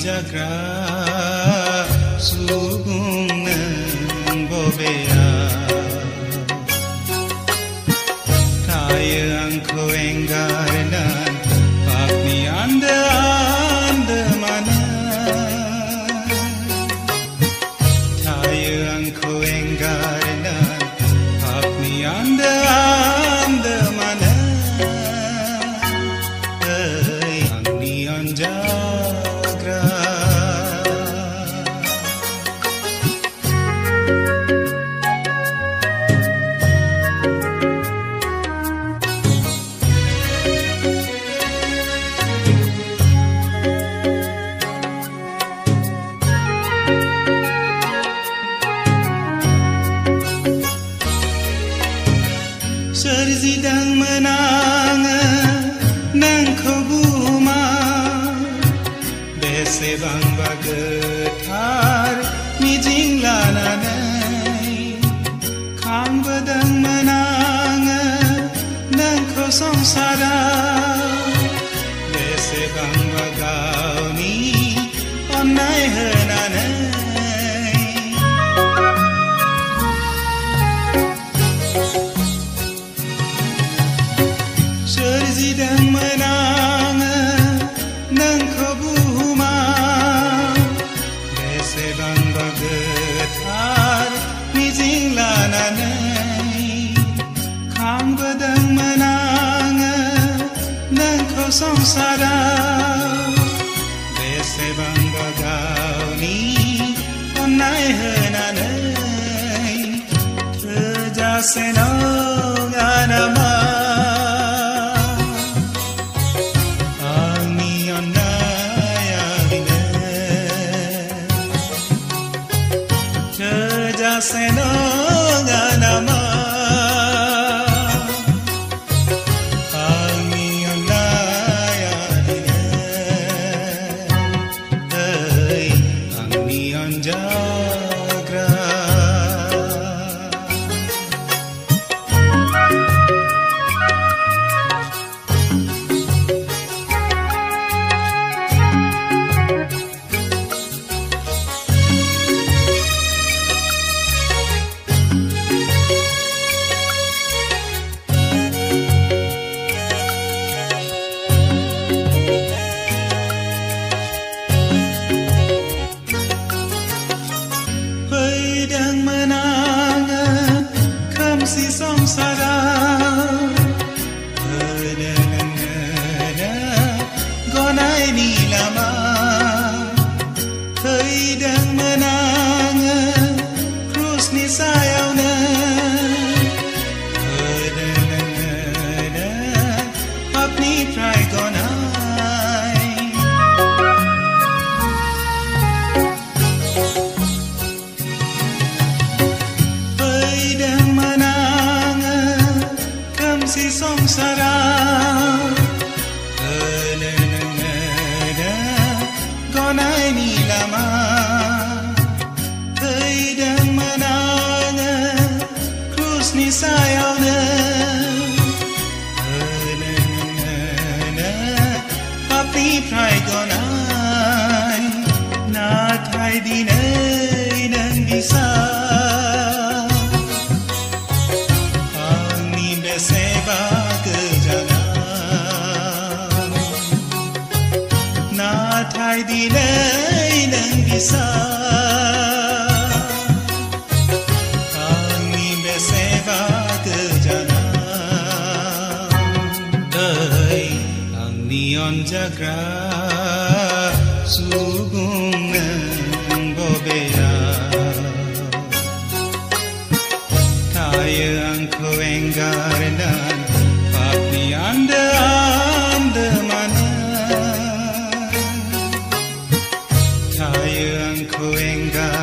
jagra sugung nang bobea kaya angko enggarenan pakni anda mana kaya angko enggarenan pakni anda mana angni anjagra Serzidang menang nang kebuma bese bang bagetar mijing lananai kang badang menang nang kosong sada bese bang bagau ni onai henanai Serzidang menang nang kebuma bese bang bagetar mijing lananai kang badang menang nang kosong sada bese bang bagau ni onai henanai terjasenong anama Senong anama angni onaya dine angni anjagra si song sada gonai ni lama thei dang menang krus ni sayau na apni prai gonai thei dang si song sada gonai ni lama thei dang menang krus ni sayau na papi prai gonai na thai dinai nang bisa seba kejalan na thai dinai nang bisa angni beseba kejalan angni anjagra sugung nang bobea kaya angko enggarenan pakni anda mana kaya angko enggarenan